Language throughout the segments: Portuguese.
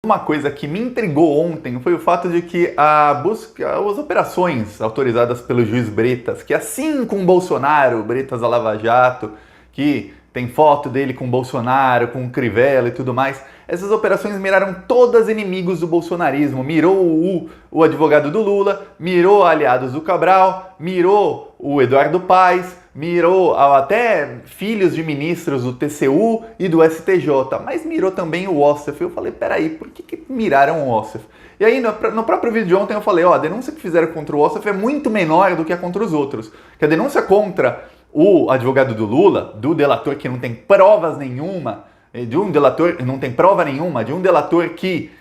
Uma coisa que me intrigou ontem foi o fato de que as operações autorizadas pelo juiz Bretas, que assim com Bolsonaro, Bretas da Lava Jato, que tem foto dele com Bolsonaro, com Crivella e tudo mais, essas operações miraram todas inimigos do bolsonarismo. Mirou o advogado do Lula, mirou aliados do Cabral, mirou o Eduardo Paes, mirou até filhos de ministros do TCU e do STJ, mas mirou também o Ossef. Eu falei, peraí, por que miraram o Ossef? E aí, no próprio vídeo de ontem eu falei, a denúncia que fizeram contra o Ossef é muito menor do que a contra os outros. Que a denúncia contra o advogado do Lula, do delator que não tem provas nenhuma, de um delator, não tem prova nenhuma, de um delator que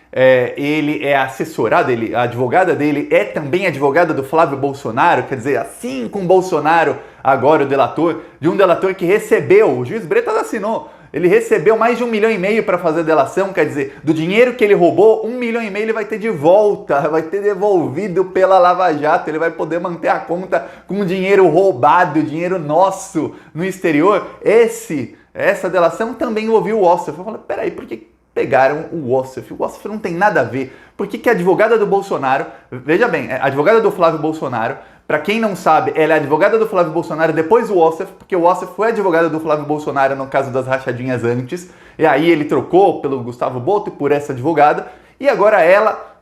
ele é assessorado, a advogada dele é também advogada do Flávio Bolsonaro, quer dizer, assim com Bolsonaro, agora o delator, de um delator que recebeu, o juiz Bretas assinou, ele recebeu mais de 1,5 milhão para fazer a delação, quer dizer, do dinheiro que ele roubou, 1,5 milhão ele vai ter de volta, vai ter devolvido pela Lava Jato, ele vai poder manter a conta com dinheiro roubado, dinheiro nosso no exterior. Essa delação também envolveu o Ossef. Eu falei, peraí, por que pegaram o Ossef? O Ossef não tem nada a ver. Por que a advogada do Bolsonaro, veja bem, a advogada do Flávio Bolsonaro, para quem não sabe, ela é advogada do Flávio Bolsonaro depois do Ossef, porque o Ossef foi advogado do Flávio Bolsonaro no caso das rachadinhas antes, e aí ele trocou pelo Gustavo Boto e por essa advogada, e agora ela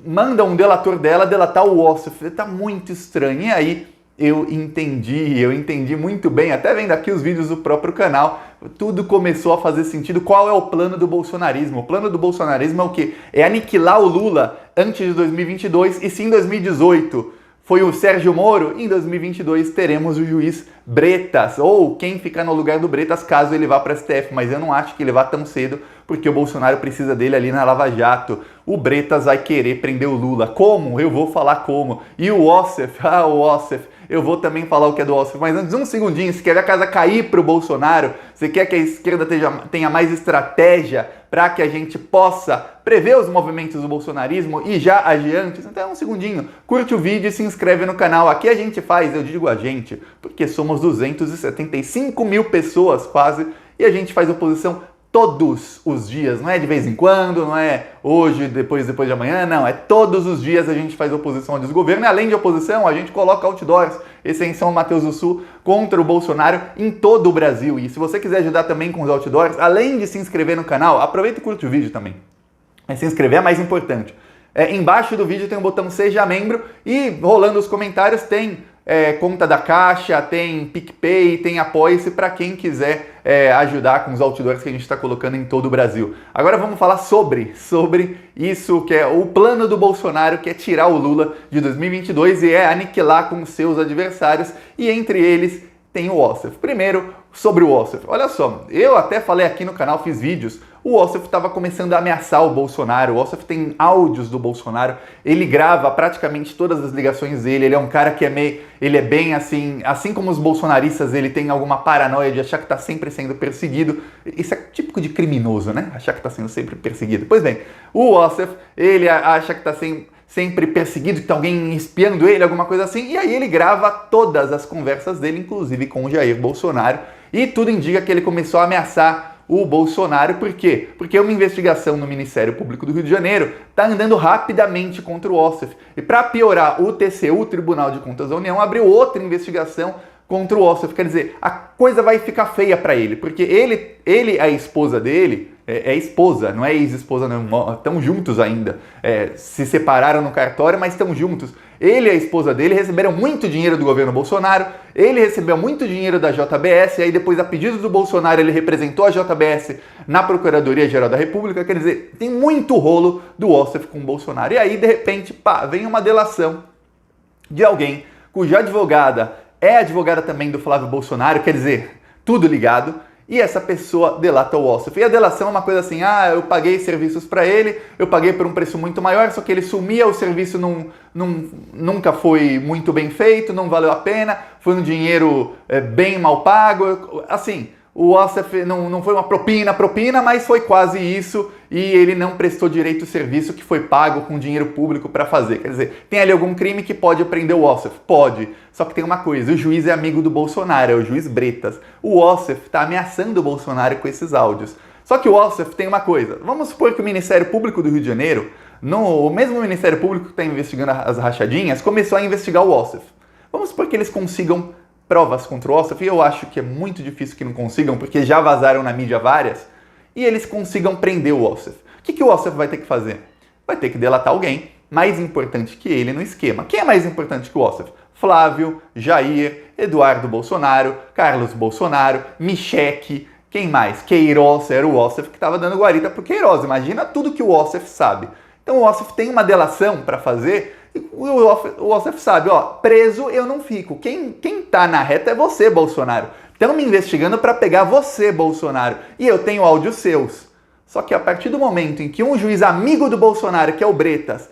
manda um delator dela delatar o Ossef. Tá muito estranho. E aí eu entendi muito bem, até vendo aqui os vídeos do próprio canal, tudo começou a fazer sentido. Qual é o plano do bolsonarismo? O plano do bolsonarismo é o quê? É aniquilar o Lula antes de 2022, e se em 2018 foi o Sérgio Moro, em 2022 teremos o juiz Bretas, ou quem ficar no lugar do Bretas caso ele vá para o STF, mas eu não acho que ele vá tão cedo, porque o Bolsonaro precisa dele ali na Lava Jato. O Bretas vai querer prender o Lula. Como? Eu vou falar como. E o Ossef, o Ossef, eu vou também falar o que é do Ossef, mas antes um segundinho, se quer ver a casa cair para o Bolsonaro, você quer que a esquerda tenha mais estratégia para que a gente possa prever os movimentos do bolsonarismo e já agir antes? Então um segundinho, curte o vídeo e se inscreve no canal. Aqui a gente faz, eu digo a gente, porque somos 275 mil pessoas quase, e a gente faz oposição todos os dias, não é de vez em quando, não é hoje, depois de amanhã, não, é todos os dias a gente faz oposição ao desgoverno, e além de oposição, a gente coloca outdoors, esse é em São Mateus do Sul, contra o Bolsonaro em todo o Brasil. E se você quiser ajudar também com os outdoors, além de se inscrever no canal, aproveita e curte o vídeo também. Se inscrever é mais importante. Embaixo do vídeo tem o botão Seja Membro, e rolando os comentários tem conta da Caixa, tem PicPay, tem Apoia-se para quem quiser ajudar com os outdoors que a gente está colocando em todo o Brasil. Agora vamos falar sobre isso, que é o plano do Bolsonaro, que é tirar o Lula de 2022 e aniquilar com seus adversários, e entre eles tem o Ossef. Primeiro, sobre o Ossef. Olha só, eu até falei aqui no canal, fiz vídeos, o Ossef estava começando a ameaçar o Bolsonaro. O Ossef tem áudios do Bolsonaro, ele grava praticamente todas as ligações dele, ele é um cara que ele é bem assim como os bolsonaristas, ele tem alguma paranoia de achar que está sempre sendo perseguido. Isso é típico de criminoso, né? Achar que está sendo sempre perseguido. Pois bem, o Ossef, ele acha que está sempre perseguido, que tem alguém espiando ele, alguma coisa assim, e aí ele grava todas as conversas dele, inclusive com o Jair Bolsonaro, e tudo indica que ele começou a ameaçar o Bolsonaro. Por quê? Porque uma investigação no Ministério Público do Rio de Janeiro está andando rapidamente contra o Ossef. E para piorar, o TCU, o Tribunal de Contas da União, abriu outra investigação contra o Ossef. Quer dizer, a coisa vai ficar feia para ele, porque a esposa dele, é esposa, não é ex-esposa, não, estão juntos ainda. Se separaram no cartório, mas estão juntos. Ele e a esposa dele receberam muito dinheiro do governo Bolsonaro, ele recebeu muito dinheiro da JBS, e aí depois, a pedido do Bolsonaro, ele representou a JBS na Procuradoria-Geral da República. Quer dizer, tem muito rolo do Ossef com o Bolsonaro. E aí, de repente, vem uma delação de alguém cuja advogada é advogada também do Flávio Bolsonaro, quer dizer, tudo ligado, e essa pessoa delata o Ossef. E a delação é uma coisa assim, eu paguei serviços para ele, eu paguei por um preço muito maior, só que ele sumia, o serviço nunca foi muito bem feito, não valeu a pena, foi um dinheiro bem mal pago, assim, o Ossef não foi uma propina, mas foi quase isso, e ele não prestou direito ao serviço que foi pago com dinheiro público para fazer. Quer dizer, tem ali algum crime que pode prender o Ossef? Pode. Só que tem uma coisa, o juiz é amigo do Bolsonaro, é o juiz Bretas. O Ossef está ameaçando o Bolsonaro com esses áudios. Só que o Ossef tem uma coisa. Vamos supor que o Ministério Público do Rio de Janeiro, o mesmo Ministério Público que está investigando as rachadinhas, começou a investigar o Ossef. Vamos supor que eles consigam provas contra o Ossef, e eu acho que é muito difícil que não consigam, porque já vazaram na mídia várias, e eles consigam prender o Ossef. O que o Ossef vai ter que fazer? Vai ter que delatar alguém mais importante que ele no esquema. Quem é mais importante que o Ossef? Flávio, Jair, Eduardo Bolsonaro, Carlos Bolsonaro, Michele, quem mais? Queiroz, era o Ossef que estava dando guarita pro Queiroz. Imagina tudo que o Ossef sabe. Então o Ossef tem uma delação para fazer, e o Ossef sabe, ó, preso eu não fico. Quem tá na reta é você, Bolsonaro. Estão me investigando para pegar você, Bolsonaro. E eu tenho áudios seus. Só que a partir do momento em que um juiz amigo do Bolsonaro, que é o Bretas,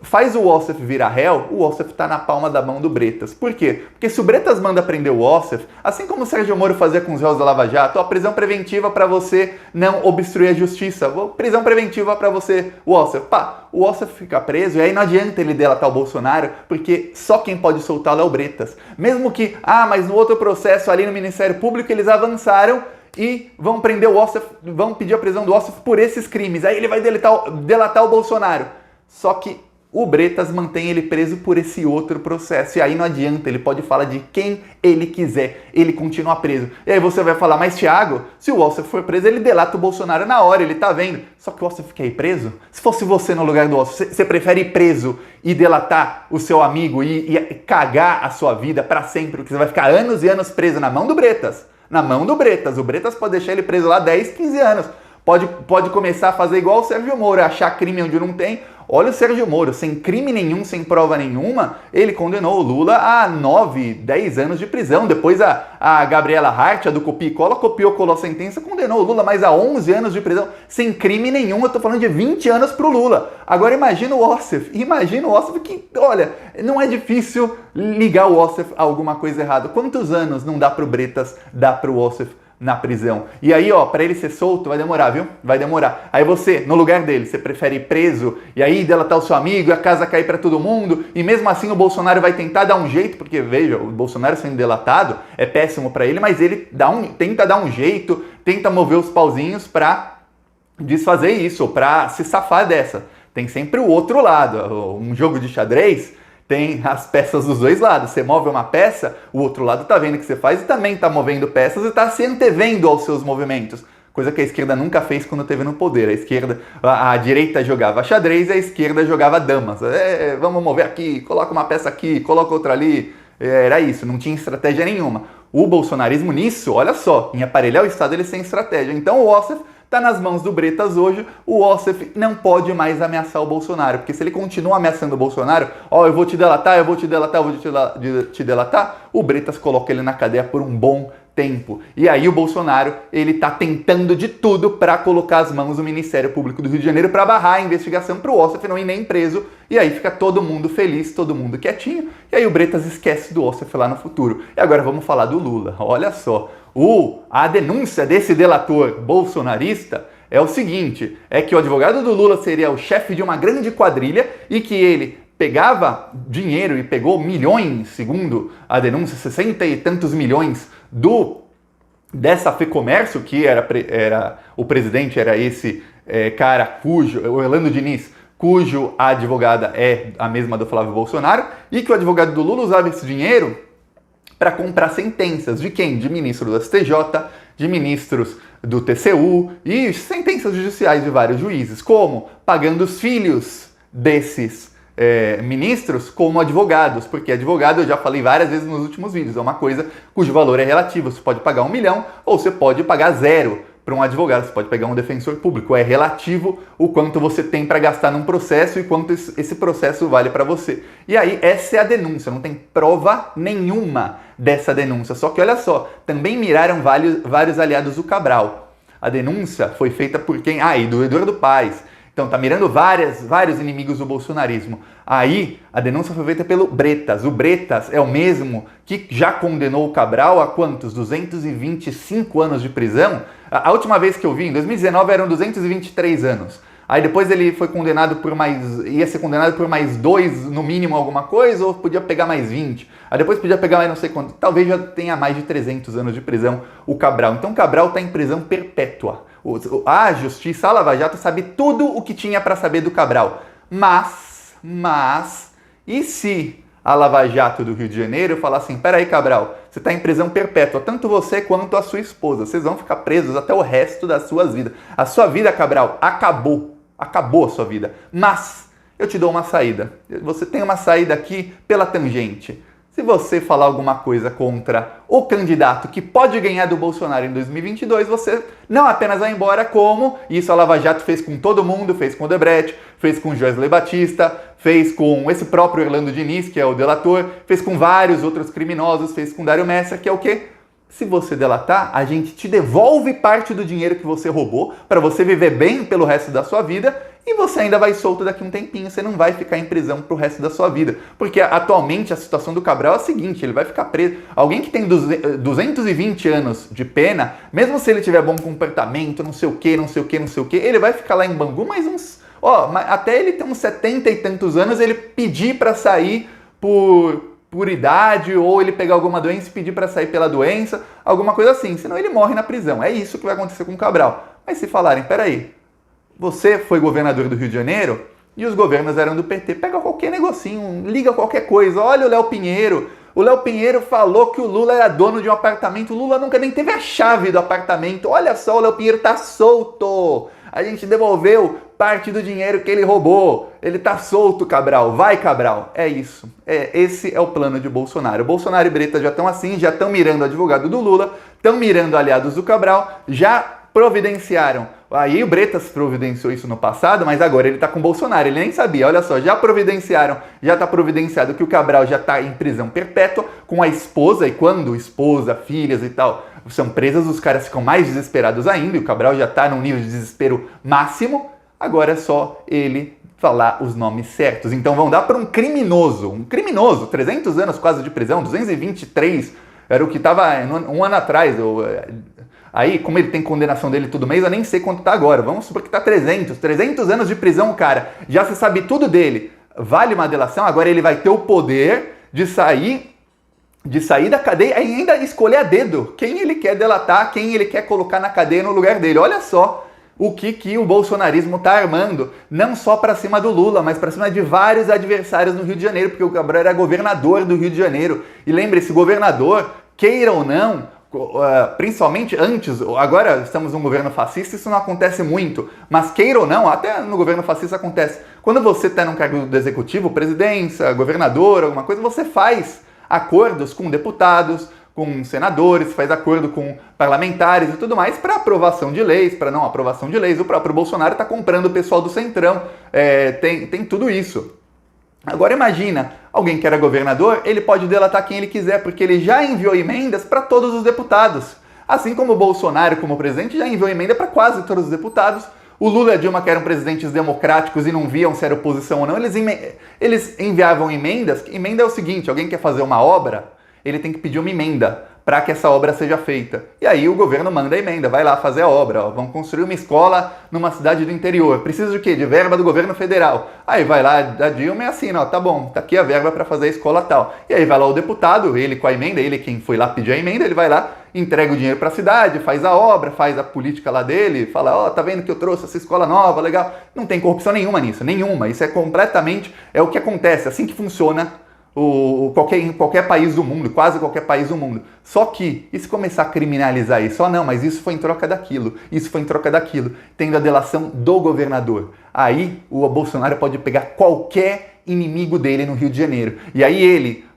faz o Ossef virar réu, o Ossef está na palma da mão do Bretas. Por quê? Porque se o Bretas manda prender o Ossef, assim como o Sérgio Moro fazia com os réus da Lava Jato, a prisão preventiva para você não obstruir a justiça, prisão preventiva para você, o Ossef. O Ossef fica preso e aí não adianta ele delatar o Bolsonaro, porque só quem pode soltá-lo é o Bretas. Mesmo que, mas no outro processo ali no Ministério Público eles avançaram e vão prender o Ossef, vão pedir a prisão do Ossef por esses crimes. Aí ele vai delatar o Bolsonaro. Só que o Bretas mantém ele preso por esse outro processo. E aí não adianta, ele pode falar de quem ele quiser, ele continua preso. E aí você vai falar, mas Thiago, se o Ossef for preso, ele delata o Bolsonaro na hora, ele tá vendo. Só que o Ossef quer ir preso? Se fosse você no lugar do Ossef, você prefere ir preso e delatar o seu amigo e cagar a sua vida pra sempre, porque você vai ficar anos e anos preso na mão do Bretas. Na mão do Bretas. O Bretas pode deixar ele preso lá 10, 15 anos. Pode começar a fazer igual o Sérgio Moro, achar crime onde não tem. Olha o Sérgio Moro, sem crime nenhum, sem prova nenhuma, ele condenou o Lula a 9, 10 anos de prisão. Depois a Gabriela Hart, a do Copia e Cola, colou a sentença, condenou o Lula mais a 11 anos de prisão, sem crime nenhum. Eu tô falando de 20 anos pro Lula. Agora imagina o Ossef que, olha, não é difícil ligar o Ossef a alguma coisa errada. Quantos anos não dá pro Bretas, dá pro Ossef na prisão? E aí, pra ele ser solto, vai demorar, viu? Vai demorar. Aí você, no lugar dele, você prefere ir preso e aí delatar o seu amigo e a casa cair pra todo mundo, e mesmo assim o Bolsonaro vai tentar dar um jeito, porque, veja, o Bolsonaro sendo delatado é péssimo pra ele, mas ele tenta dar um jeito, tenta mover os pauzinhos pra desfazer isso, pra se safar dessa. Tem sempre o outro lado. Um jogo de xadrez tem as peças dos dois lados. Você move uma peça, o outro lado tá vendo o que você faz e também tá movendo peças e tá se antevendo aos seus movimentos. Coisa que a esquerda nunca fez quando esteve no poder. A direita jogava xadrez e a esquerda jogava damas. Vamos mover aqui, coloca uma peça aqui, coloca outra ali. Era isso, não tinha estratégia nenhuma. O bolsonarismo nisso, olha só, em aparelhar o Estado ele sem estratégia. Então o Ossef está nas mãos do Bretas hoje, o Ossef não pode mais ameaçar o Bolsonaro, porque se ele continua ameaçando o Bolsonaro, eu vou te delatar, o Bretas coloca ele na cadeia por um bom tempo. E aí o Bolsonaro, ele tá tentando de tudo para colocar as mãos no Ministério Público do Rio de Janeiro para barrar a investigação para o Ossef não ir nem preso, e aí fica todo mundo feliz, todo mundo quietinho, e aí o Bretas esquece do Ossef lá no futuro. E agora vamos falar do Lula, olha só. A denúncia desse delator bolsonarista é o seguinte, é que o advogado do Lula seria o chefe de uma grande quadrilha e que ele pegava dinheiro e pegou milhões, segundo a denúncia, 60 e tantos milhões dessa FEComércio, que era o presidente, era esse cara o Orlando Diniz, cujo a advogada é a mesma do Flávio Bolsonaro, e que o advogado do Lula usava esse dinheiro para comprar sentenças de quem? De ministro do STJ, de ministros do TCU e sentenças judiciais de vários juízes. Como? Pagando os filhos desses ministros como advogados, porque advogado, eu já falei várias vezes nos últimos vídeos, é uma coisa cujo valor é relativo. Você pode pagar 1 milhão ou você pode pagar 0 para um advogado, você pode pegar um defensor público. É relativo o quanto você tem para gastar num processo e quanto esse processo vale para você. E aí, essa é a denúncia, não tem prova nenhuma dessa denúncia. Só que olha só, também miraram vários aliados do Cabral. A denúncia foi feita por quem? E do Eduardo Paes. Então, tá mirando vários inimigos do bolsonarismo. Aí, a denúncia foi feita pelo Bretas. O Bretas é o mesmo que já condenou o Cabral a quantos? 225 anos de prisão? A última vez que eu vi, em 2019, eram 223 anos. Aí depois ele foi condenado ia ser condenado por mais 2, no mínimo, alguma coisa, ou podia pegar mais 20. Aí depois podia pegar mais não sei quanto. Talvez já tenha mais de 300 anos de prisão o Cabral. Então o Cabral está em prisão perpétua. A Justiça, a Lava Jato, sabe tudo o que tinha para saber do Cabral. Mas, e se a Lava Jato do Rio de Janeiro falar assim, peraí, Cabral, você está em prisão perpétua, tanto você quanto a sua esposa, vocês vão ficar presos até o resto das suas vidas. A sua vida, Cabral, acabou a sua vida, mas eu te dou uma saída. Você tem uma saída aqui pela tangente. Se você falar alguma coisa contra o candidato que pode ganhar do Bolsonaro em 2022, você não apenas vai embora, como isso a Lava Jato fez com todo mundo, fez com o Odebrecht, fez com o Joesley Batista, fez com esse próprio Orlando Diniz, que é o delator, fez com vários outros criminosos, fez com Dário Messer, que é o quê? Se você delatar, a gente te devolve parte do dinheiro que você roubou para você viver bem pelo resto da sua vida e você ainda vai solto daqui um tempinho, você não vai ficar em prisão pro resto da sua vida. Porque atualmente a situação do Cabral é a seguinte, ele vai ficar preso. Alguém que tem 220 anos de pena, mesmo se ele tiver bom comportamento, não sei o que, ele vai ficar lá em Bangu mais uns... até ele ter uns 70 e tantos anos, ele pedir para sair por idade, ou ele pegar alguma doença e pedir para sair pela doença, alguma coisa assim, senão ele morre na prisão. É isso que vai acontecer com o Cabral. Mas se falarem, peraí, você foi governador do Rio de Janeiro e os governos eram do PT, pega qualquer negocinho, liga qualquer coisa, olha o Léo Pinheiro. O Léo Pinheiro falou que o Lula era dono de um apartamento, o Lula nunca nem teve a chave do apartamento, olha só, o Léo Pinheiro tá solto. A gente devolveu parte do dinheiro que ele roubou. Ele tá solto, Cabral. Vai, Cabral. É isso. Esse é o plano de Bolsonaro. Bolsonaro e Breta já estão assim, já estão mirando o advogado do Lula, estão mirando aliados do Cabral, já providenciaram. Aí o Bretas providenciou isso no passado, mas agora ele tá com o Bolsonaro. Ele nem sabia. Olha só, já tá providenciado que o Cabral já tá em prisão perpétua com a esposa, e quando esposa, filhas e tal são presas, os caras ficam mais desesperados ainda, e o Cabral já tá num nível de desespero máximo. Agora é só ele falar os nomes certos. Então vão dar para um criminoso, 300 anos quase de prisão, 223, era o que estava um ano atrás. Aí, como ele tem condenação dele todo mês, eu nem sei quanto tá agora. Vamos supor que tá 300 anos de prisão, cara. Já se sabe tudo dele. Vale uma delação, agora ele vai ter o poder de sair da cadeia e ainda escolher a dedo quem ele quer delatar, quem ele quer colocar na cadeia no lugar dele. Olha só o que o bolsonarismo está armando, não só para cima do Lula, mas para cima de vários adversários no Rio de Janeiro, porque o Cabral era governador do Rio de Janeiro. E lembre-se, governador, queira ou não, principalmente antes, agora estamos num governo fascista, isso não acontece muito, mas queira ou não, até no governo fascista acontece. Quando você está num cargo do executivo, presidência, governador, alguma coisa, você faz acordos com deputados, com senadores, faz acordo com parlamentares e tudo mais para aprovação de leis, para não aprovação de leis. O próprio Bolsonaro está comprando o pessoal do Centrão, tem tudo isso. Agora imagina, alguém que era governador, ele pode delatar quem ele quiser, porque ele já enviou emendas para todos os deputados. Assim como o Bolsonaro, como presidente, já enviou emenda para quase todos os deputados. O Lula e a Dilma, que eram presidentes democráticos e não viam se era oposição ou não, eles enviavam emendas. Emenda é o seguinte, alguém quer fazer uma obra, ele tem que pedir uma emenda para que essa obra seja feita. E aí o governo manda a emenda, vai lá fazer a obra. Vamos construir uma escola numa cidade do interior. Precisa de quê? De verba do governo federal. Aí vai lá da Dilma e assina, tá bom, tá aqui a verba para fazer a escola tal. E aí vai lá o deputado, ele com a emenda, ele quem foi lá pedir a emenda, ele vai lá, entrega o dinheiro para a cidade, faz a obra, faz a política lá dele, fala, tá vendo que eu trouxe essa escola nova, legal. Não tem corrupção nenhuma nisso, nenhuma. Isso é completamente, é o que acontece, assim que funciona em qualquer país do mundo, quase qualquer país do mundo. Só que, e se começar a criminalizar isso? Não, mas isso foi em troca daquilo, tendo a delação do governador. Aí o Bolsonaro pode pegar qualquer inimigo dele no Rio de Janeiro. E aí ele,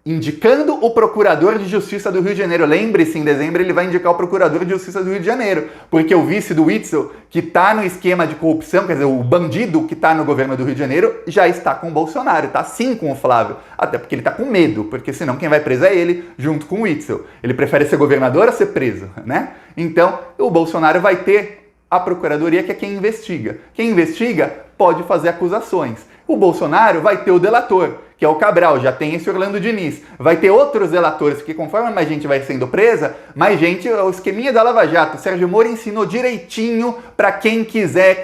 indicando o procurador de justiça do Rio de Janeiro, lembre-se, em dezembro ele vai indicar o procurador de justiça do Rio de Janeiro, porque o vice do Witzel, que está no esquema de corrupção, quer dizer, o bandido que está no governo do Rio de Janeiro, já está com o Bolsonaro, está sim com o Flávio, até porque ele está com medo, porque senão quem vai preso é ele, junto com o Witzel. Ele prefere ser governador a ser preso, né? Então, o Bolsonaro vai ter a procuradoria, que é quem investiga. Quem investiga pode fazer acusações. O Bolsonaro vai ter o delator, que é o Cabral, já tem esse Orlando Diniz. Vai ter outros delatores, porque conforme mais gente vai sendo presa, mais gente, o esqueminha da Lava Jato, o Sérgio Moro ensinou direitinho para quem quiser,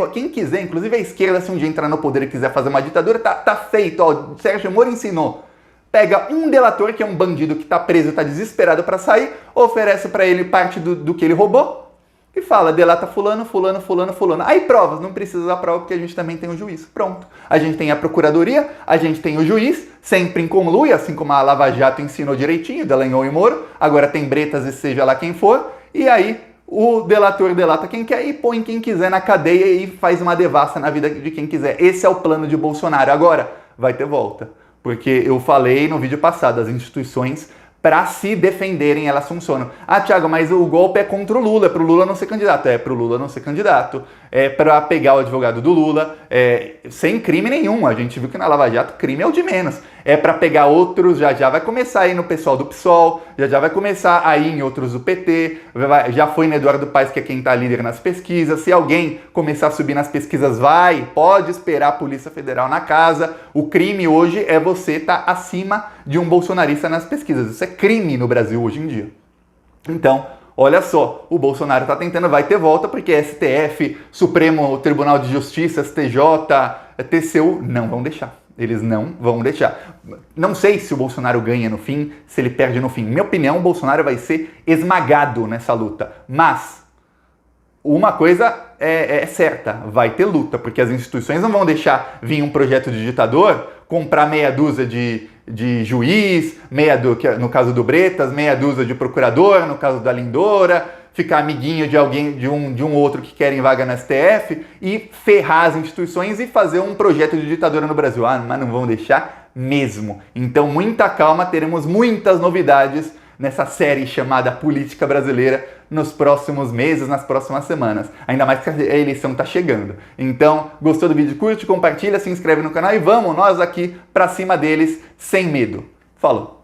inclusive a esquerda, se um dia entrar no poder e quiser fazer uma ditadura, tá feito, ó, o Sérgio Moro ensinou. Pega um delator, que é um bandido que tá preso, tá desesperado para sair, oferece para ele parte do que ele roubou, e fala, delata fulano, fulano, fulano, fulano. Aí provas, não precisa da prova porque a gente também tem o juiz. Pronto. A gente tem a procuradoria, a gente tem o juiz, sempre em conluio, assim como a Lava Jato ensinou direitinho, Dallagnol e Moro. Agora tem Bretas e seja lá quem for. E aí o delator delata quem quer e põe quem quiser na cadeia e faz uma devassa na vida de quem quiser. Esse é o plano de Bolsonaro. Agora, vai ter volta. Porque eu falei no vídeo passado, as instituições, para se defenderem, elas funcionam. Ah, Thiago, mas o golpe é contra o Lula, é pro Lula não ser candidato. É pro Lula não ser candidato. É para pegar o advogado do Lula, sem crime nenhum. A gente viu que na Lava Jato crime é o de menos. É para pegar outros, já vai começar aí no pessoal do PSOL, já vai começar aí em outros do PT, já foi no Eduardo Paes, que é quem tá líder nas pesquisas. Se alguém começar a subir nas pesquisas, pode esperar a Polícia Federal na casa. O crime hoje é você estar acima de um bolsonarista nas pesquisas. Isso é crime no Brasil hoje em dia. Então, olha só, o Bolsonaro está tentando, vai ter volta, porque STF, Supremo Tribunal de Justiça, STJ, TCU, não vão deixar. Eles não vão deixar. Não sei se o Bolsonaro ganha no fim, se ele perde no fim. Minha opinião, o Bolsonaro vai ser esmagado nessa luta. Mas uma coisa é certa, vai ter luta, porque as instituições não vão deixar vir um projeto de ditador, comprar meia dúzia de juiz, no caso do Bretas, meia dúzia de procurador, no caso da Lindora, ficar amiguinho de alguém, de um outro que querem vaga na STF e ferrar as instituições e fazer um projeto de ditadura no Brasil. Ah, mas não vão deixar mesmo. Então, muita calma, teremos muitas novidades nessa série chamada Política Brasileira nos próximos meses, nas próximas semanas. Ainda mais que a eleição está chegando. Então, gostou do vídeo? Curte, compartilha, se inscreve no canal e vamos nós aqui pra cima deles sem medo. Falou!